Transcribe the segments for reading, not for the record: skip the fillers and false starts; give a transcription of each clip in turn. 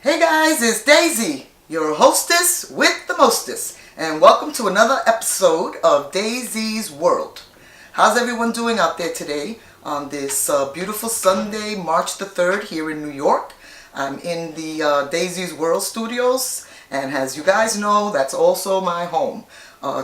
Hey guys, it's Daisy, your hostess with the mostest, and welcome to another episode of Daisy's World. How's everyone doing out there today on this beautiful Sunday, March the 3rd here in New York? I'm in the Daisy's World studios, and as you guys know, that's also my home.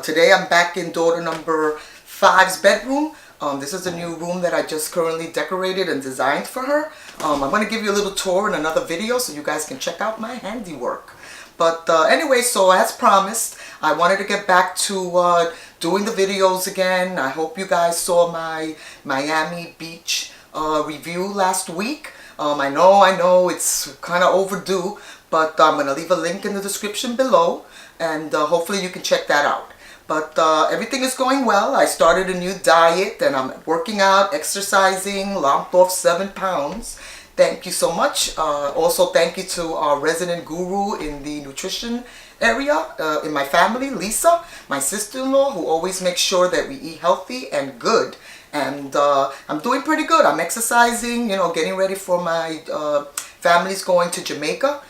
Today I'm back in daughter number 5's bedroom. This is a new room that I just currently decorated and designed for her. I'm going to give you a little tour in another video so you guys can check out my handiwork. But anyway, so as promised, I wanted to get back to doing the videos again. I hope you guys saw my Miami Beach review last week. I know it's kind of overdue, but I'm going to leave a link in the description below, and hopefully you can check that out. But everything is going well. I started a new diet and I'm working out, exercising, lopped off 7 pounds. Thank you so much. Also, thank you to our resident guru in the nutrition area in my family, Lisa, my sister-in-law, who always makes sure that we eat healthy and good. And I'm doing pretty good. I'm exercising, getting ready for my family's going to Jamaica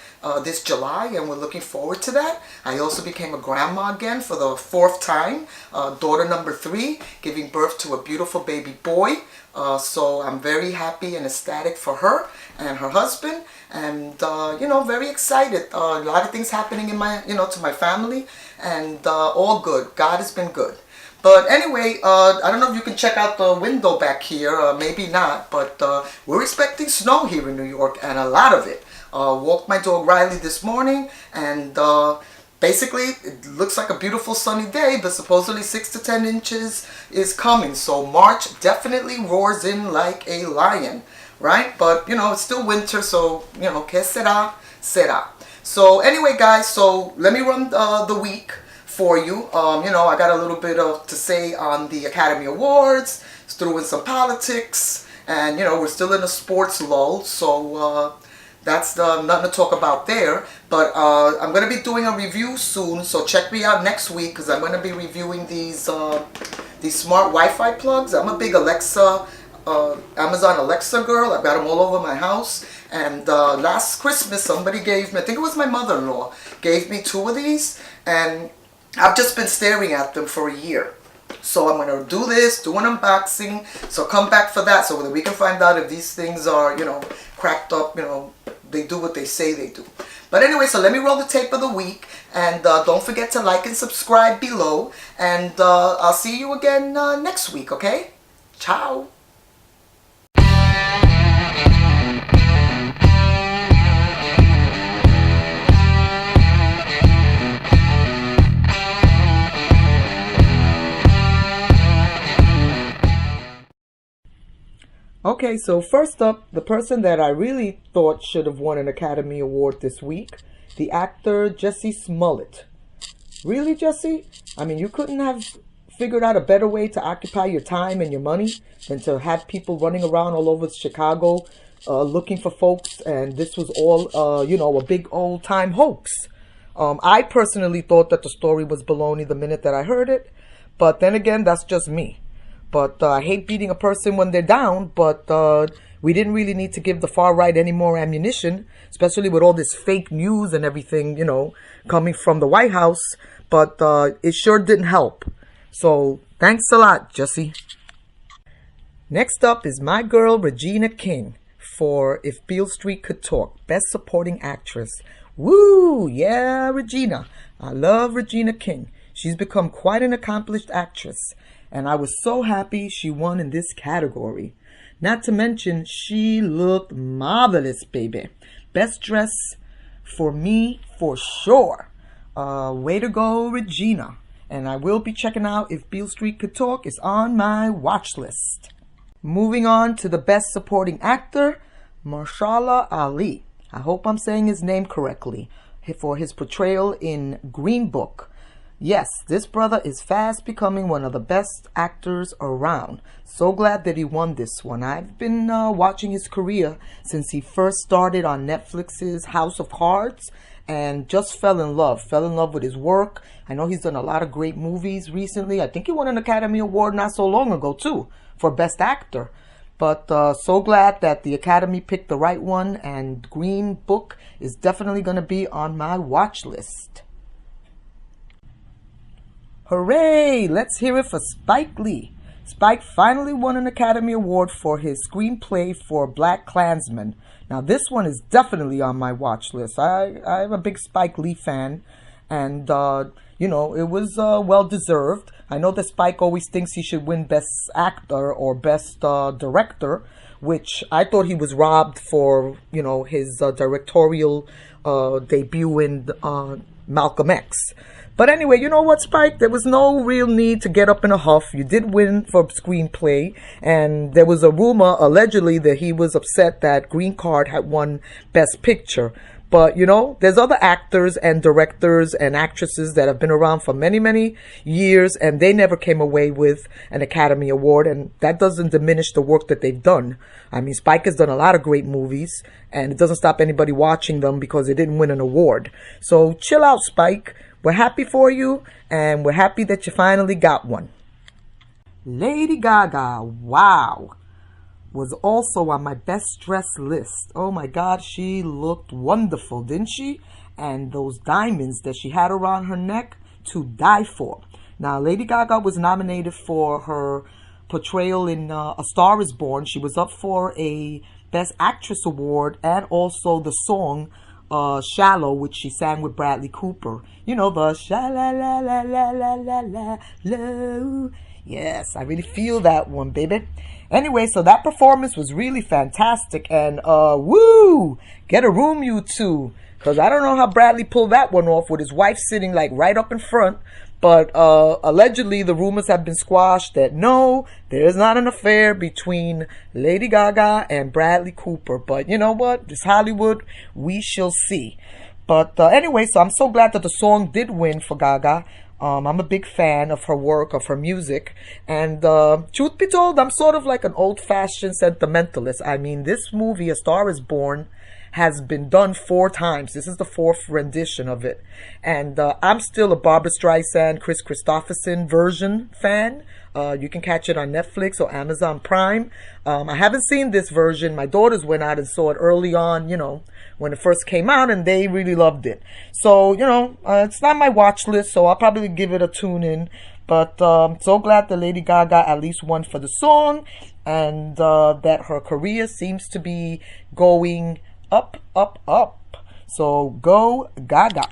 this July, and we're looking forward to that. I also became a grandma again for the 4th time, daughter number 3, giving birth to a beautiful baby boy. So I'm very happy and ecstatic for her and her husband, and very excited. A lot of things happening in my, to my family, and all good. God has been good. But anyway, I don't know if you can check out the window back here, maybe not, but we're expecting snow here in New York, and a lot of it. Walked my dog Riley this morning, and basically it looks like a beautiful sunny day, but supposedly 6 to 10 inches is coming. So March definitely roars in like a lion, right? But it's still winter, so que será, será. So anyway guys, so let me run the week for you. I got a little bit to say on the Academy Awards, threw in some politics, and we're still in a sports lull, so that's nothing to talk about there. But I'm going to be doing a review soon, so check me out next week, because I'm going to be reviewing these smart Wi-Fi plugs. I'm a big Alexa, Amazon Alexa girl. I've got them all over my house. And last Christmas, somebody gave me, I think it was my mother-in-law, gave me 2 of these, and I've just been staring at them for a year. So I'm going to do this, do an unboxing, so come back for that so that we can find out if these things are, cracked up, they do what they say they do. But anyway, so let me roll the tape of the week, and don't forget to like and subscribe below, and I'll see you again next week, okay? Ciao! Okay, so first up, the person that I really thought should have won an Academy Award this week, the actor Jussie Smollett. Really, Jussie? I mean, you couldn't have figured out a better way to occupy your time and your money than to have people running around all over Chicago looking for folks, and this was all, a big old-time hoax. I personally thought that the story was baloney the minute that I heard it, but then again, that's just me. But I hate beating a person when they're down, but we didn't really need to give the far right any more ammunition, especially with all this fake news and everything, coming from the White House. But it sure didn't help. So thanks a lot, Jussie. Next up is my girl Regina King for If Beale Street Could Talk, Best Supporting Actress. Woo! Yeah, Regina. I love Regina King. She's become quite an accomplished actress, and I was so happy she won in this category. Not to mention, she looked marvelous, baby. Best dress for me, for sure. Way to go, Regina. And I will be checking out If Beale Street Could Talk. Is on my watch list. Moving on to the Best Supporting Actor, Mahershala Ali. I hope I'm saying his name correctly. For his portrayal in Green Book. Yes, this brother is fast becoming one of the best actors around. So glad that he won this one. I've been watching his career since he first started on Netflix's House of Cards, and just fell in love with his work. I know he's done a lot of great movies recently. I think he won an Academy Award not so long ago too for Best Actor. But so glad that the Academy picked the right one, and Green Book is definitely going to be on my watch list. Hooray! Let's hear it for Spike Lee. Spike finally won an Academy Award for his screenplay for BlacKkKlansman. Now this one is definitely on my watch list. I'm a big Spike Lee fan, and you know, it was well deserved. I know that Spike always thinks he should win Best Actor or Best Director, which I thought he was robbed for, you know, his directorial debut in Malcolm X. But anyway, you know what, Spike? There was no real need to get up in a huff. You did win for screenplay, and there was a rumor, allegedly, that he was upset that Green Card had won Best Picture. But, you know, there's other actors and directors and actresses that have been around for many, many years, and they never came away with an Academy Award, and that doesn't diminish the work that they've done. I mean, Spike has done a lot of great movies, and it doesn't stop anybody watching them because they didn't win an award. So chill out, Spike. We're happy for you, and we're happy that you finally got one. Lady Gaga, wow, was also on my best dressed list. Oh my God, she looked wonderful, didn't she? And those diamonds that she had around her neck, to die for. Now, Lady Gaga was nominated for her portrayal in A Star Is Born. She was up for a Best Actress award, and also the song Shallow, which she sang with Bradley Cooper. You know, the sha-la-la-la-la-la-la-la. Yes, I really feel that one, baby. Anyway, so that performance was really fantastic, and woo! Get a room, you two. Because I don't know how Bradley pulled that one off with his wife sitting like right up in front. But allegedly, the rumors have been squashed that no, there is not an affair between Lady Gaga and Bradley Cooper. But you know what? This Hollywood, we shall see. But anyway, so I'm so glad that the song did win for Gaga. I'm a big fan of her work, of her music. And truth be told, I'm sort of like an old-fashioned sentimentalist. I mean, this movie, A Star Is Born, has been done 4 times. This is the 4th rendition of it. And I'm still a Barbra Streisand, Chris Christopherson version fan. You can catch it on Netflix or Amazon Prime. I haven't seen this version. My daughters went out and saw it early on, you know, when it first came out, and they really loved it. So, you know, it's not my watch list, so I'll probably give it a tune in. But I'm so glad that Lady Gaga at least won for the song, and that her career seems to be going up, up, up. So go Gaga.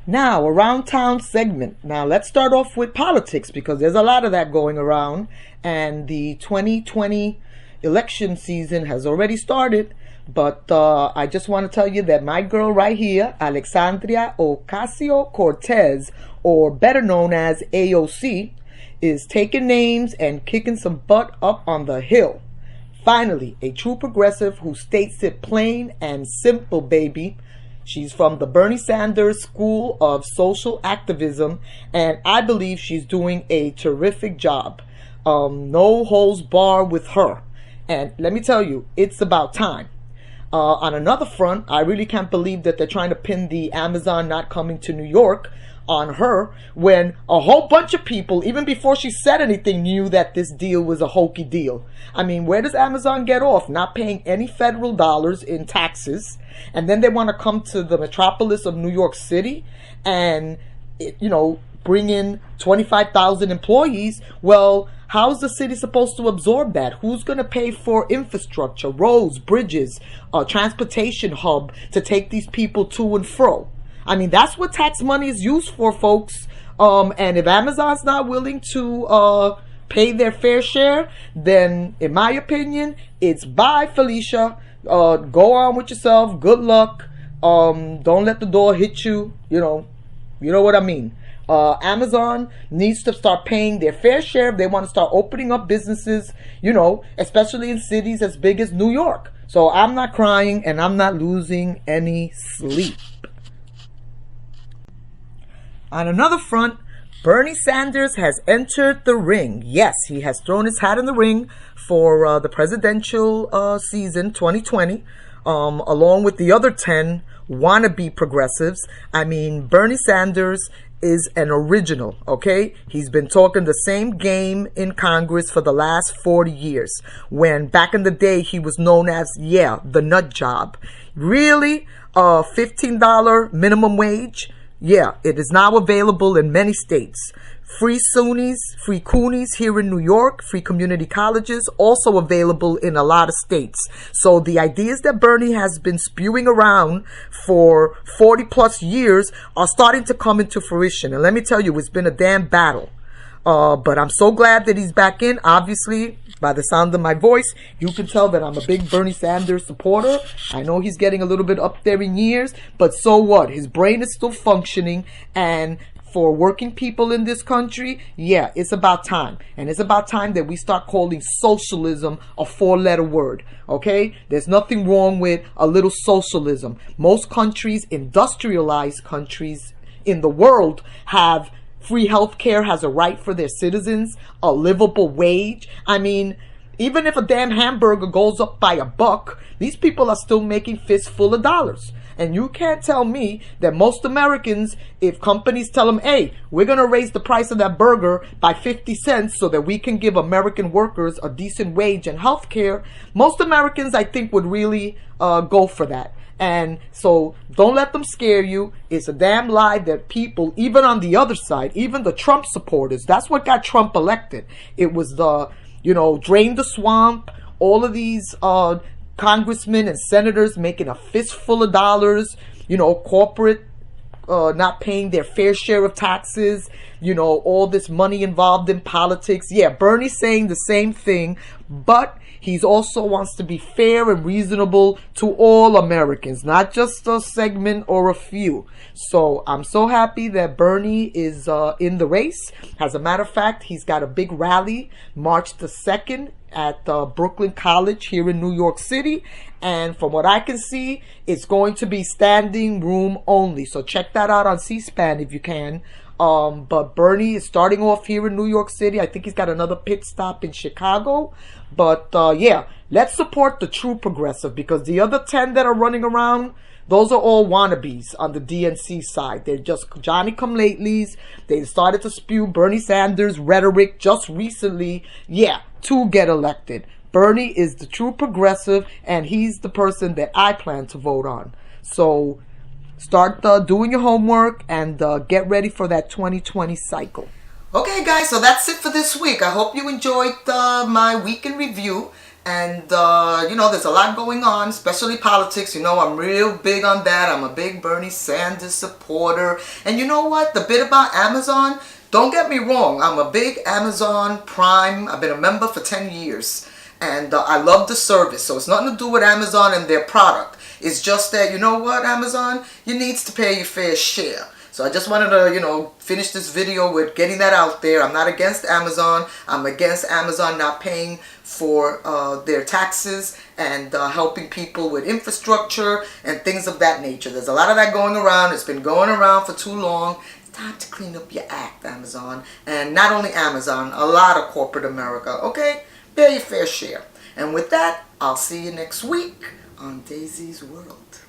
Now, Around Town segment. Now, let's start off with politics, because there's a lot of that going around, and the 2020 election season has already started. But I just want to tell you that my girl right here, Alexandria Ocasio-Cortez, or better known as AOC, is taking names and kicking some butt up on the Hill. Finally, a true progressive who states it plain and simple, baby. She's from the Bernie Sanders School of Social Activism, and I believe she's doing a terrific job. No holds barred with her. And let me tell you, it's about time. On another front, I really can't believe that they're trying to pin the Amazon not coming to New York on her, when a whole bunch of people, even before she said anything, knew that this deal was a hokey deal. I mean, where does Amazon get off? Not paying any federal dollars in taxes, and then they want to come to the metropolis of New York City and, you know, bring in 25,000 employees. Well, how's the city supposed to absorb that? Who's going to pay for infrastructure, roads, bridges, a transportation hub to take these people to and fro? I mean, that's what tax money is used for, folks. And if Amazon's not willing to pay their fair share, then in my opinion, it's bye, Felicia. Go on with yourself. Good luck. Don't let the door hit you. You know what I mean. Amazon needs to start paying their fair share if they want to start opening up businesses, you know, especially in cities as big as New York. So I'm not crying and I'm not losing any sleep. On another front, Bernie Sanders has entered the ring. Yes, he has thrown his hat in the ring for the presidential season 2020. along with the other 10 wannabe progressives. I mean, Bernie Sanders is an original, okay? He's been talking the same game in Congress for the last 40 years, when back in the day he was known as, the nut job. Really? $15 minimum wage? Yeah, it is now available in many states. Free SUNYs, free CUNYs here in New York, free community colleges, also available in a lot of states. So the ideas that Bernie has been spewing around for 40 plus years are starting to come into fruition. And let me tell you, it's been a damn battle. But I'm so glad that he's back in. Obviously, by the sound of my voice, you can tell that I'm a big Bernie Sanders supporter. I know he's getting a little bit up there in years, but so what? His brain is still functioning, and for working people in this country, it's about time. And it's about time that we start calling socialism a 4-letter word, okay? There's nothing wrong with a little socialism. Most countries, industrialized countries in the world, have free healthcare, has a right for their citizens, a livable wage. I mean, even if a damn hamburger goes up by $1, these people are still making fistful of dollars. And you can't tell me that most Americans, if companies tell them, hey, we're going to raise the price of that burger by 50 cents so that we can give American workers a decent wage and health care, most Americans, I think, would really go for that. And so don't let them scare you. It's a damn lie that people, even on the other side, even the Trump supporters, that's what got Trump elected. It was the, drain the swamp, all of these congressmen and senators making a fistful of dollars, corporate not paying their fair share of taxes, all this money involved in politics. Bernie's saying the same thing, but he also wants to be fair and reasonable to all Americans, not just a segment or a few. So I'm so happy that Bernie is in the race. As a matter of fact, he's got a big rally March the 2nd at Brooklyn College here in New York City. And from what I can see, it's going to be standing room only. So check that out on C-SPAN if you can. But Bernie is starting off here in New York City. I think he's got another pit stop in Chicago. But let's support the true progressive, because the other 10 that are running around, those are all wannabes on the DNC side. They're just Johnny-come-latelys. They started to spew Bernie Sanders rhetoric just recently, to get elected. Bernie is the true progressive, and he's the person that I plan to vote on. So start doing your homework and get ready for that 2020 cycle. Okay, guys, so that's it for this week. I hope you enjoyed my week in review. And, there's a lot going on, especially politics. I'm real big on that. I'm a big Bernie Sanders supporter. And you know what? The bit about Amazon, don't get me wrong. I'm a big Amazon Prime. I've been a member for 10 years. And I love the service. So it's nothing to do with Amazon and their product. It's just that, you know what, Amazon? You needs to pay your fair share. So I just wanted to, finish this video with getting that out there. I'm not against Amazon. I'm against Amazon not paying for their taxes and helping people with infrastructure and things of that nature. There's a lot of that going around. It's been going around for too long. It's time to clean up your act, Amazon. And not only Amazon, a lot of corporate America. Okay? Pay your fair share. And with that, I'll see you next week on Daisy's World.